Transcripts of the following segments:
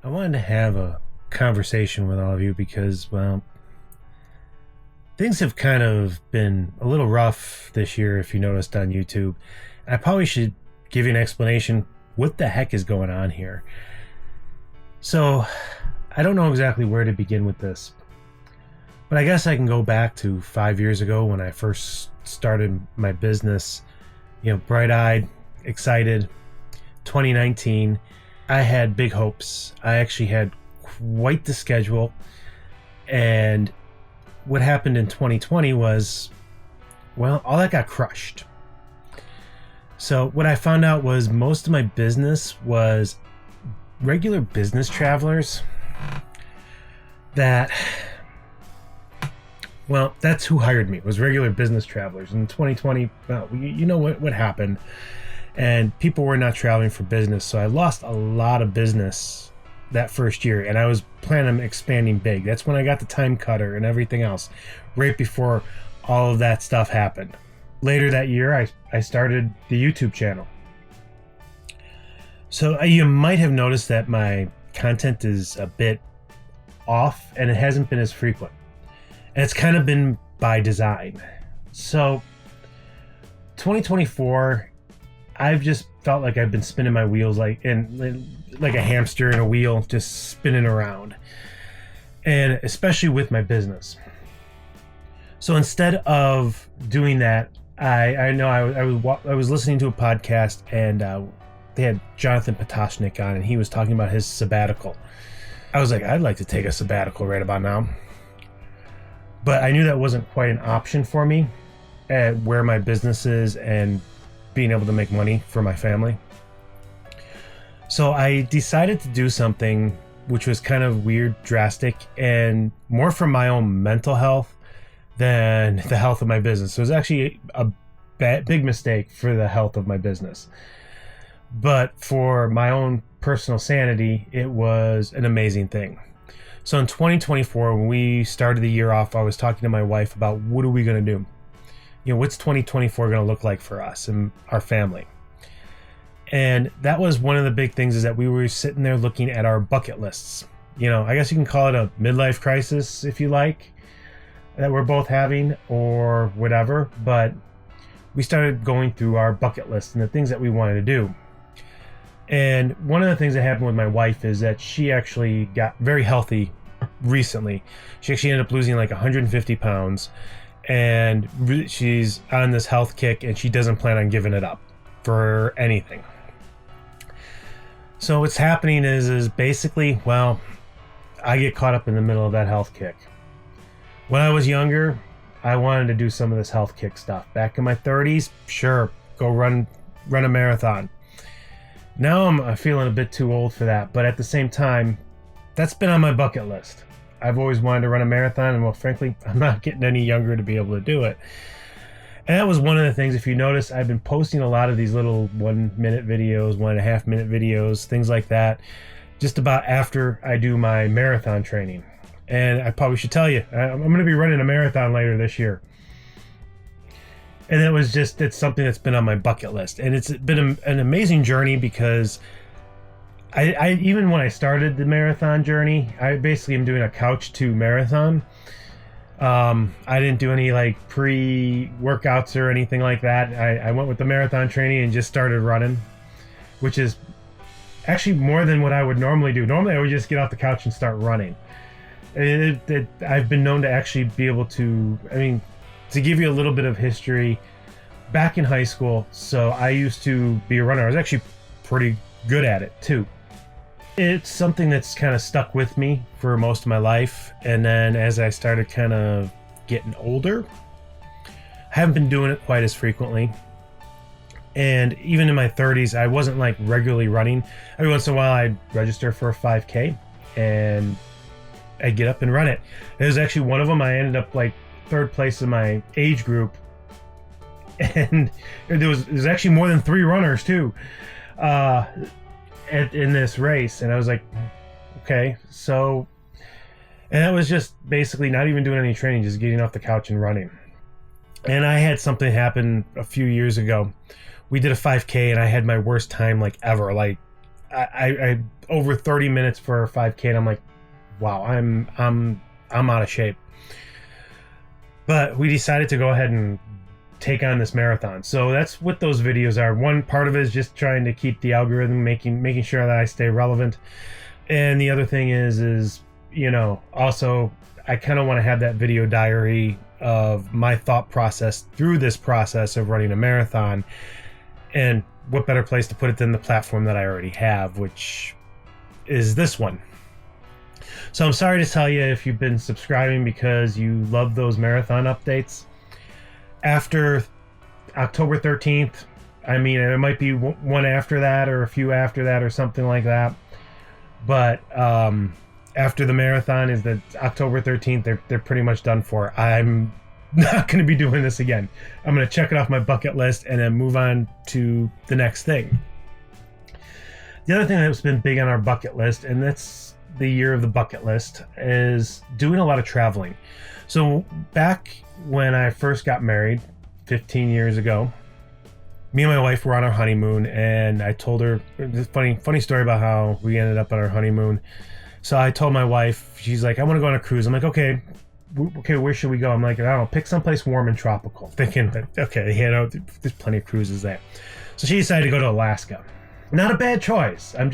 I wanted to have a conversation with all of you because, well, things have kind of been a little rough this year, if you noticed on YouTube. I probably should give you an explanation. What the heck is going on here? So, I don't know exactly where to begin with this, but I guess I can go back to 5 years ago when I first started my business. Bright eyed, excited. 2019, I had big hopes. I actually had quite the schedule. And what happened in 2020 was, well, all that got crushed. So what I found out was most of my business was regular business travelers that, well, that's who hired me, was regular business travelers. In 2020, well, you know what happened. And people were not traveling for business. So I lost a lot of business that first year. And I was planning on expanding big. That's when I got the time cutter and everything else, right before all of that stuff happened. Later that year, I started the YouTube channel. So you might have noticed that my content is a bit off and it hasn't been as frequent. And it's kind of been by design. So 2024, I've just felt like I've been spinning my wheels like a hamster in a wheel, just spinning around. And especially with my business. So instead of doing that, I know I was listening to a podcast and they had Jonathan Potashnik on, and he was talking about his sabbatical. I was like, I'd like to take a sabbatical right about now. But I knew that wasn't quite an option for me at where my business is and being able to make money for my family. So I decided to do something which was kind of weird, drastic, and more for my own mental health than the health of my business. So it was actually a big mistake for the health of my business. But for my own personal sanity, it was an amazing thing. So in 2024, when we started the year off, I was talking to my wife about what are we going to do? What's 2024 going to look like for us and our family? And that was one of the big things, is that we were sitting there looking at our bucket lists. I guess you can call it a midlife crisis if you like, that we're both having or whatever. But we started going through our bucket list and the things that we wanted to do. And one of the things that happened with my wife is that she actually got very healthy recently. She actually ended up losing like 150 pounds. And she's on this health kick, and she doesn't plan on giving it up for anything. So what's happening is basically, well, I get caught up in the middle of that health kick. When I was younger, I wanted to do some of this health kick stuff. Back in my 30s, sure, go run a marathon. Now I'm feeling a bit too old for that, but at the same time, that's been on my bucket list. I've always wanted to run a marathon, and well, frankly, I'm not getting any younger to be able to do it. And that was one of the things. If you notice, I've been posting a lot of these little 1 minute videos, 1.5 minute videos, things like that, just about after I do my marathon training. And I probably should tell you, I'm going to be running a marathon later this year. And it's something that's been on my bucket list. And it's been an amazing journey, because I even when I started the marathon journey, I basically am doing a couch to marathon. I didn't do any like pre-workouts or anything like that. I went with the marathon training and just started running, which is actually more than what I would normally do. Normally I would just get off the couch and start running. I've been known to actually be able to, to give you a little bit of history, back in high school, so I used to be a runner. I was actually pretty good at it too. It's something that's kind of stuck with me for most of my life. And then as I started kind of getting older, I haven't been doing it quite as frequently. And even in my 30s, I wasn't like regularly running. Every once in a while, I'd register for a 5K and I'd get up and run it. It was actually one of them. I ended up like third place in my age group. And there was actually more than 3 runners too. In this race, and I was like, okay, so, and that was just basically not even doing any training, just getting off the couch and running. And I had something happen a few years ago. We did a 5K, and I had my worst time like ever. Like I over 30 minutes for a 5K, and I'm like, wow, I'm out of shape. But we decided to go ahead and take on this marathon. So that's what those videos are. One part of it is just trying to keep the algorithm, making sure that I stay relevant. And the other thing is, you know, also I kind of want to have that video diary of my thought process through this process of running a marathon. And what better place to put it than the platform that I already have, which is this one. So I'm sorry to tell you, if you've been subscribing because you love those marathon updates, after October 13th, I mean, it might be one after that or a few after that or something like that, but after the marathon is the October 13th, they're pretty much done for. I'm not going to be doing this again. I'm going to check it off my bucket list and then move on to the next thing. The other thing that's been big on our bucket list, and that's the year of the bucket list, is doing a lot of traveling. So back when I first got married 15 years ago, me and my wife were on our honeymoon, and I told her this funny story about how we ended up on our honeymoon. So I told my wife, she's like, I want to go on a cruise. I'm like, okay, where should we go? I'm like, I don't know, pick someplace warm and tropical, thinking that, okay, you know, there's plenty of cruises there. So she decided to go to Alaska. Not a bad choice. I'm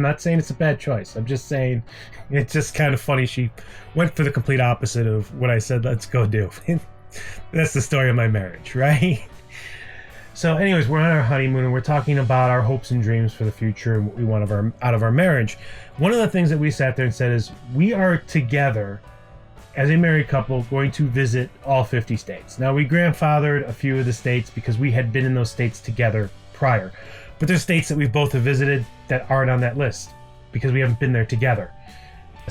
not saying it's a bad choice. I'm just saying it's just kind of funny. She went for the complete opposite of what I said, let's go do. That's the story of my marriage, right? So anyways, we're on our honeymoon and we're talking about our hopes and dreams for the future and what we want out of our marriage. One of the things that we sat there and said is, we are together as a married couple going to visit all 50 states. Now, we grandfathered a few of the states because we had been in those states together prior. But there's states that we've both have visited that aren't on that list because we haven't been there together.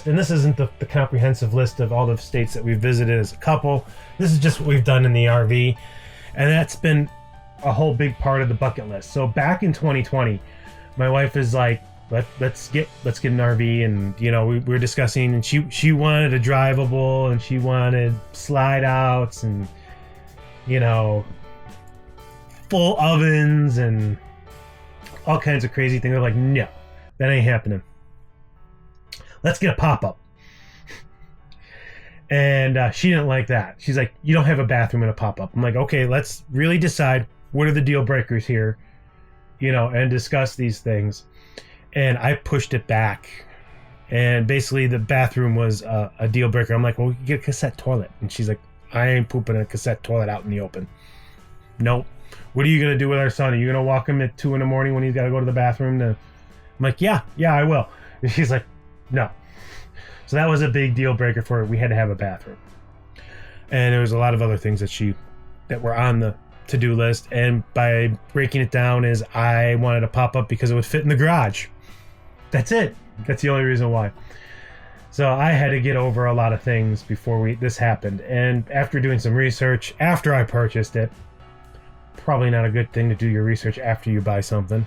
And this isn't the comprehensive list of all the states that we've visited as a couple. This is just what we've done in the RV. And that's been a whole big part of the bucket list. So back in 2020, my wife is like, let's get an RV. And, you know, we were discussing, and she wanted a drivable, and she wanted slide outs and, you know, full ovens and all kinds of crazy things. They're like, no, that ain't happening. Let's get a pop-up. And she didn't like that. She's like, you don't have a bathroom in a pop-up. I'm like, okay, let's really decide what are the deal breakers here, you know, and discuss these things. And I pushed it back. And basically the bathroom was a deal breaker. I'm like, well, we can get a cassette toilet. And she's like, I ain't pooping in a cassette toilet out in the open. Nope. What are you going to do with our son? Are you going to walk him at 2 a.m. when he's got to go to the bathroom? I'm like, yeah, I will. And she's like, no. So that was a big deal breaker for her. We had to have a bathroom. And there was a lot of other things that were on the to-do list. And by breaking it down is I wanted a pop-up because it would fit in the garage. That's it. That's the only reason why. So I had to get over a lot of things before this happened. And after doing some research, after I purchased it, probably not a good thing to do your research after you buy something,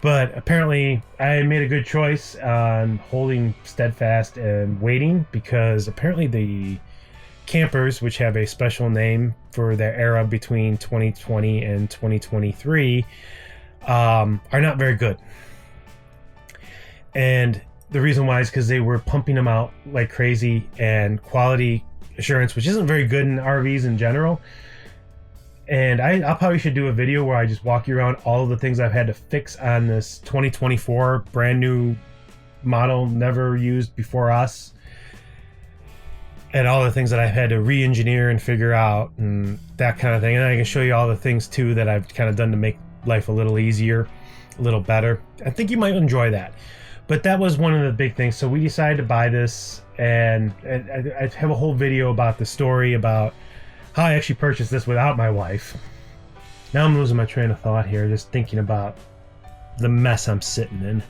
but apparently I made a good choice on holding steadfast and waiting, because apparently the campers, which have a special name for their era between 2020 and 2023, are not very good. And the reason why is because they were pumping them out like crazy, and quality assurance, which isn't very good in RVs in general. And I probably should do a video where I just walk you around all of the things I've had to fix on this 2024 brand new model, never used before us, and all the things that I've had to re-engineer and figure out and that kind of thing. And I can show you all the things too that I've kind of done to make life a little easier, a little better. I think you might enjoy that. But that was one of the big things. So we decided to buy this, and I have a whole video about the story about how I actually purchased this without my wife. Now I'm losing my train of thought here, just thinking about the mess I'm sitting in.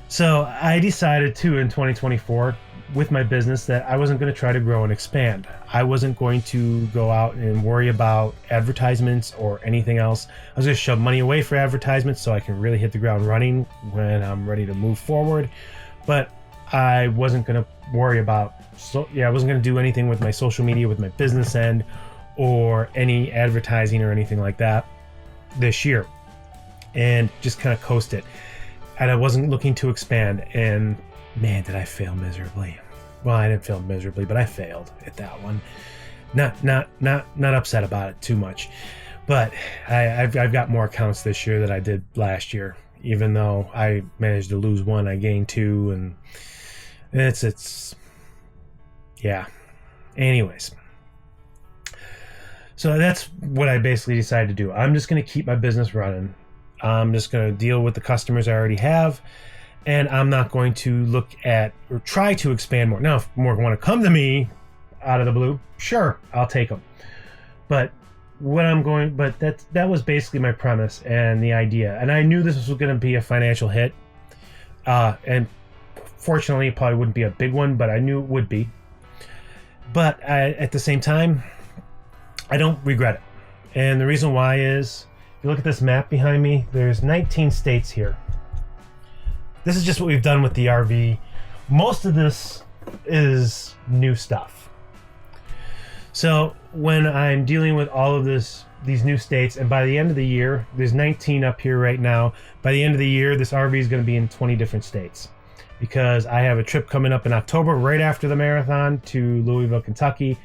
So I decided to, in 2024, with my business, that I wasn't going to try to grow and expand. I wasn't going to go out and worry about advertisements or anything else. I was going to shove money away for advertisements so I can really hit the ground running when I'm ready to move forward. But I wasn't going to worry about, I wasn't going to do anything with my social media, with my business end, or any advertising or anything like that this year, and just kind of coast it. and I wasn't looking to expand. And man, did I fail miserably. Well, I didn't fail miserably, but I failed at that one. Not upset about it too much, but I've got more accounts this year than I did last year. Even though I managed to lose one, I gained two, and it's yeah. Anyways, so that's what I basically decided to do. I'm just going to keep my business running. I'm just going to deal with the customers I already have, and I'm not going to look at or try to expand more. Now, if more want to come to me out of the blue, sure, I'll take them. But that was basically my premise and the idea. And I knew this was going to be a financial hit. And fortunately, it probably wouldn't be a big one, but I knew it would be. But at the same time, I don't regret it. And the reason why is, if you look at this map behind me, there's 19 states here. This is just what we've done with the RV. Most of this is new stuff. So when I'm dealing with all of these new states, and by the end of the year, there's 19 up here right now. By the end of the year, this RV is going to be in 20 different states, because I have a trip coming up in October, right after the marathon, to Louisville, Kentucky.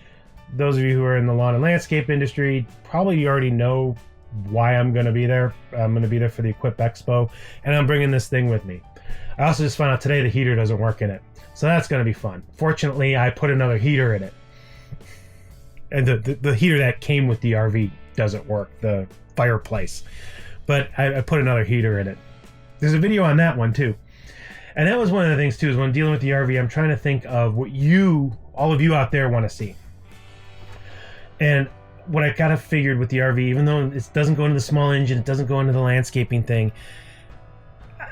Those of you who are in the lawn and landscape industry probably already know why I'm going to be there. I'm going to be there for the Equip Expo, and I'm bringing this thing with me. I also just found out today the heater doesn't work in it, so that's going to be fun. Fortunately, I put another heater in it. And the heater that came with the RV doesn't work, the fireplace. But I put another heater in it. There's a video on that one too. And that was one of the things too, is when dealing with the RV, I'm trying to think of what all of you out there want to see. And what I kind of figured with the RV, even though it doesn't go into the small engine, it doesn't go into the landscaping thing,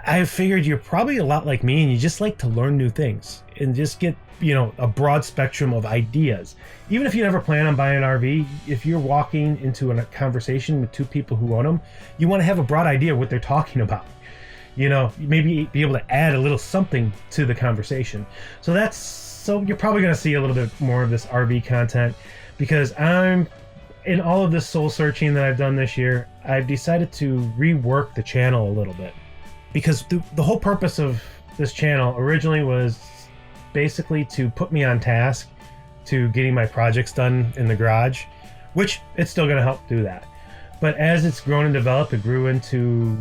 I figured you're probably a lot like me, and you just like to learn new things and just get, a broad spectrum of ideas. Even if you never plan on buying an RV, if you're walking into a conversation with two people who own them, you want to have a broad idea of what they're talking about. Maybe be able to add a little something to the conversation. So you're probably going to see a little bit more of this RV content, because I'm in all of this soul searching that I've done this year. I've decided to rework the channel a little bit, because the whole purpose of this channel originally was basically to put me on task to getting my projects done in the garage, which it's still going to help do that. But as it's grown and developed, it grew into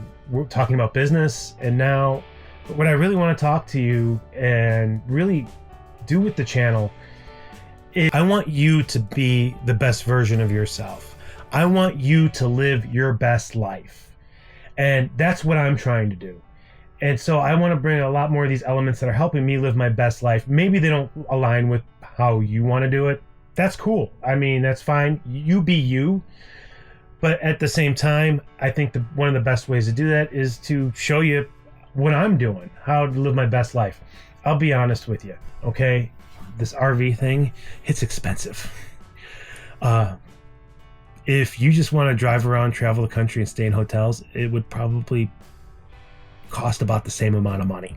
talking about business. And now what I really want to talk to you and really do with the channel is, I want you to be the best version of yourself. I want you to live your best life. And that's what I'm trying to do. And so I want to bring a lot more of these elements that are helping me live my best life. Maybe they don't align with how you want to do it. That's cool. I mean, that's fine. You be you. But at the same time, I think one of the best ways to do that is to show you what I'm doing, how to live my best life. I'll be honest with you, okay? This RV thing, it's expensive. If you just want to drive around, travel the country, and stay in hotels, it would probably cost about the same amount of money.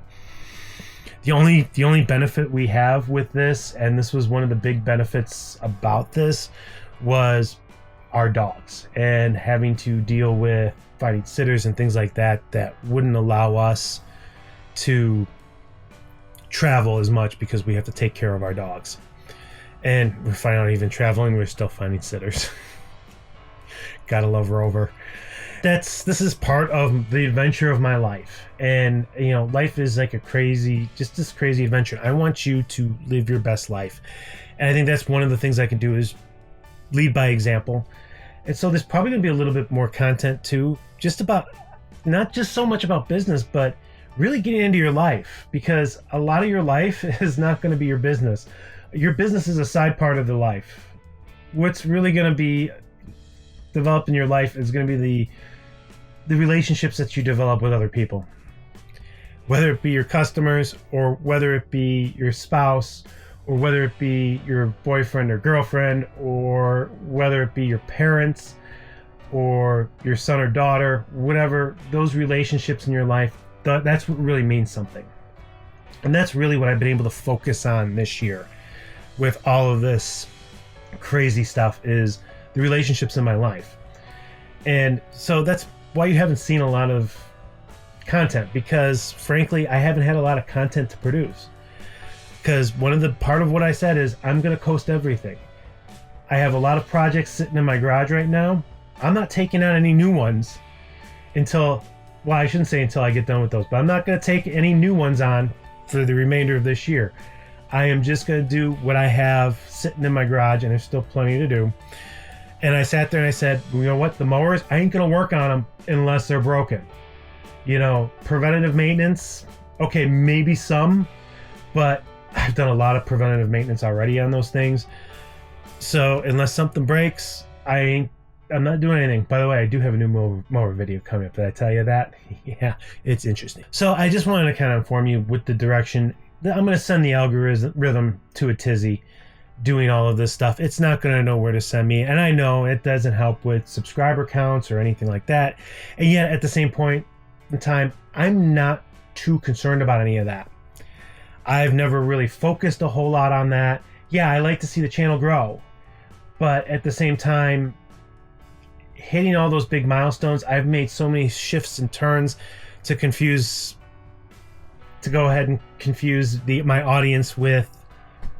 The only benefit we have with this, and this was one of the big benefits about this, was our dogs, and having to deal with finding sitters and things like that wouldn't allow us to travel as much, because we have to take care of our dogs. And we're finding out even traveling, we're still finding sitters. Gotta love Rover. This is part of the adventure of my life. And life is like this crazy adventure. I want you to live your best life. And I think that's one of the things I can do, is lead by example. And so there's probably gonna be a little bit more content too, just about, not just so much about business, but really getting into your life, because a lot of your life is not going to be your business. Your business is a side part of the life. What's really going to be developed in your life is going to be the relationships that you develop with other people, whether it be your customers, or whether it be your spouse, or whether it be your boyfriend or girlfriend, or whether it be your parents or your son or daughter, whatever. Those relationships in your life, that's what really means something. And that's really what I've been able to focus on this year with all of this crazy stuff, is the relationships in my life. And so that's why you haven't seen a lot of content, because frankly, I haven't had a lot of content to produce. Because part of what I said is I'm going to coast everything. I have a lot of projects sitting in my garage right now. I'm not taking on any new ones until, well, I shouldn't say until I get done with those, but I'm not going to take any new ones on for the remainder of this year. I am just going to do what I have sitting in my garage, and there's still plenty to do. And I sat there and I said, you know what, the mowers, I ain't going to work on them unless they're broken. You know, preventative maintenance, okay, maybe some, but I've done a lot of preventative maintenance already on those things. So unless something breaks, I'm not doing anything. By the way, I do have a new mower video coming up. Did I tell you that? Yeah, it's interesting. So I just wanted to kind of inform you with the direction. I'm going to send the algorithm to a tizzy doing all of this stuff. It's not going to know where to send me. And I know it doesn't help with subscriber counts or anything like that. And yet at the same point in time, I'm not too concerned about any of that. I've never really focused a whole lot on that. Yeah, I like to see the channel grow. But at the same time, hitting all those big milestones, I've made so many shifts and turns to go ahead and confuse my audience with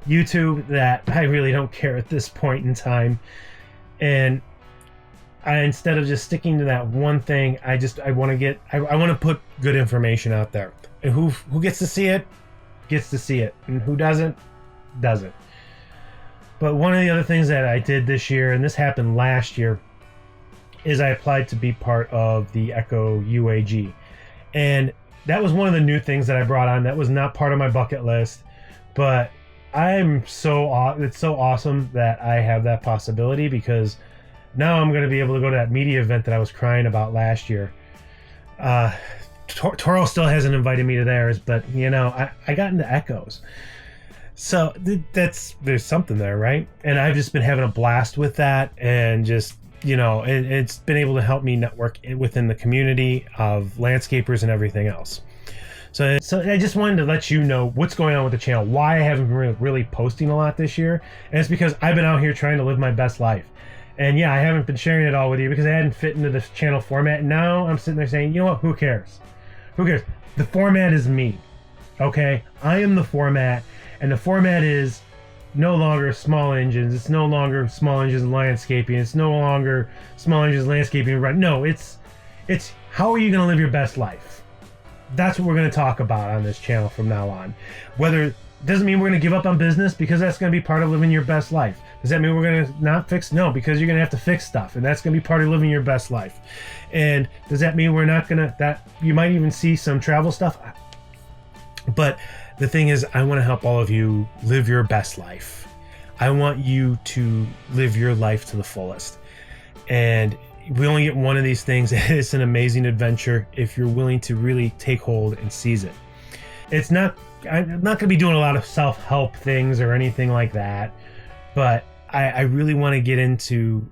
YouTube that I really don't care at this point in time. And instead of just sticking to that one thing, I want to put good information out there. And who gets to see it, gets to see it. And who doesn't. But one of the other things that I did this year, and this happened last year, is I applied to be part of the Echo UAG. And that was one of the new things that I brought on. That was not part of my bucket list, but it's so awesome that I have that possibility, because now I'm going to be able to go to that media event that I was crying about last year. Toro still hasn't invited me to theirs, but you know, I got into Echoes. So there's something there, right? And I've just been having a blast with that, and just, you know, it's been able to help me network within the community of landscapers and everything else. So I just wanted to let you know what's going on with the channel, why I haven't been really posting a lot this year. And it's because I've been out here trying to live my best life. And yeah, I haven't been sharing it all with you because I hadn't fit into this channel format. And now I'm sitting there saying, you know what, who cares? Who cares? The format is me, okay? I am the format, and the format is no longer small engines. It's no longer small engines landscaping. It's no longer small engines landscaping. Right? No, it's how are you going to live your best life? That's what we're going to talk about on this channel from now on. Whether doesn't mean we're going to give up on business, because that's going to be part of living your best life. Does that mean we're going to not fix? No, because you're going to have to fix stuff, and that's going to be part of living your best life. And does that mean we're not going to, that you might even see some travel stuff? But the thing is, I want to help all of you live your best life. I want you to live your life to the fullest. And we only get one of these things. It's an amazing adventure if you're willing to really take hold and seize it. I'm not going to be doing a lot of self-help things or anything like that, but I really want to get into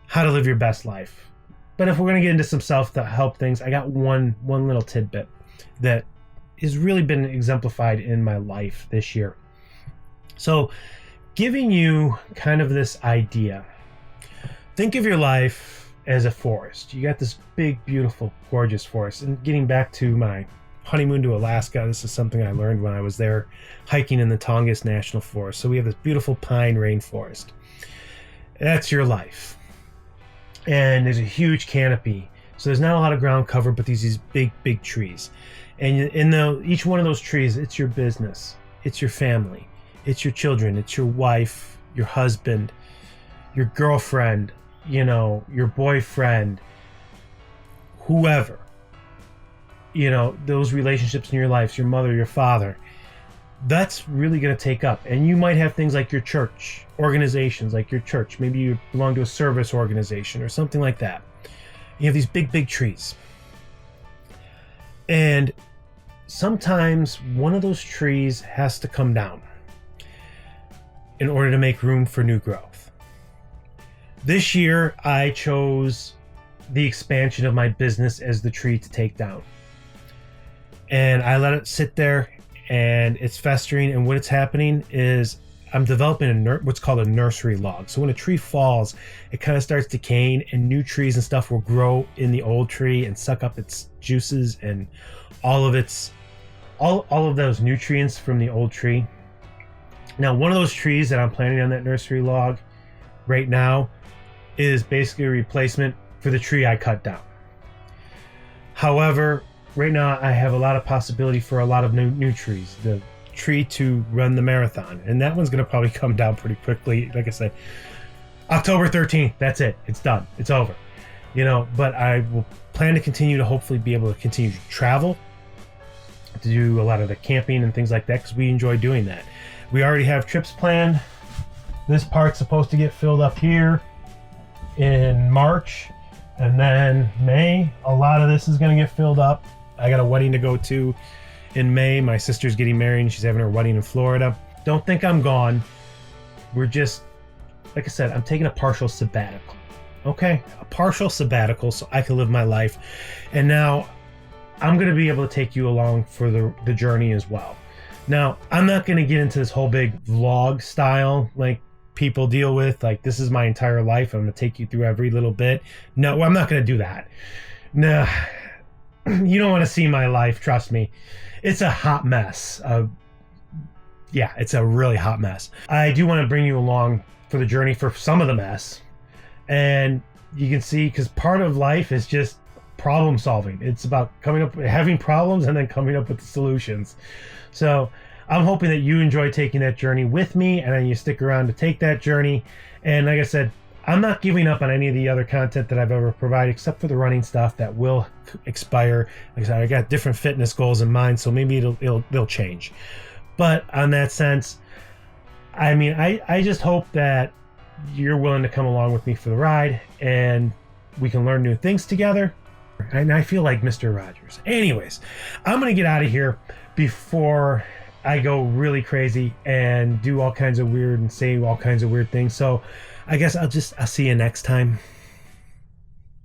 how to live your best life. But if we're going to get into some self-help things, I got one little tidbit that has really been exemplified in my life this year. So, giving you kind of this idea. Think of your life as a forest. You got this big, beautiful, gorgeous forest. And getting back to my honeymoon to Alaska, this is something I learned when I was there hiking in the Tongass National Forest. So we have this beautiful pine rainforest. That's your life. And there's a huge canopy. So there's not a lot of ground cover, but these big, big trees. And in each one of those trees, it's your business. It's your family. It's your children. It's your wife, your husband, your girlfriend, you know, your boyfriend, whoever. You know, those relationships in your life, your mother, your father, that's really going to take up. And you might have things like your church, organizations like your church. Maybe you belong to a service organization or something like that. You have these big, big trees. And sometimes one of those trees has to come down in order to make room for new growth. This year, I chose the expansion of my business as the tree to take down. And I let it sit there, and it's festering, and what's happening is I'm developing what's called a nursery log. So when a tree falls, it kind of starts decaying, and new trees and stuff will grow in the old tree and suck up its juices and all of those nutrients from the old tree. Now, one of those trees that I'm planting on that nursery log right now is basically a replacement for the tree I cut down. However, right now I have a lot of possibility for a lot of new trees. The tree to run the marathon, and that one's going to probably come down pretty quickly. Like I said, October 13th, that's it. It's done. It's over. You know, but I will plan to continue to hopefully be able to continue to travel, to do a lot of the camping and things like that, because we enjoy doing that. We already have trips planned. This part's supposed to get filled up here in March, and then May, a lot of this is going to get filled up. I got a wedding to go to in May. My sister's getting married and she's having her wedding in Florida. Don't think I'm gone. We're just, like I said, I'm taking a partial sabbatical. Okay? A partial sabbatical so I can live my life. And now I'm going to be able to take you along for the journey as well. Now, I'm not going to get into this whole big vlog style like people deal with. Like, this is my entire life. I'm going to take you through every little bit. No, I'm not going to do that. No, you don't want to see my life. Trust me. It's a hot mess. Yeah, it's a really hot mess. I do want to bring you along for the journey for some of the mess. And you can see, because part of life is just problem solving. It's about having problems and then coming up with the solutions. So I'm hoping that you enjoy taking that journey with me, and then you stick around to take that journey. And like I said, I'm not giving up on any of the other content that I've ever provided, except for the running stuff that will expire. Like I said, I got different fitness goals in mind, so maybe they'll change. But on that sense, I mean, I just hope that you're willing to come along with me for the ride, and we can learn new things together. And I feel like Mr. Rogers. Anyways, I'm going to get out of here before I go really crazy and do all kinds of weird and say all kinds of weird things. So I guess I'll see you next time.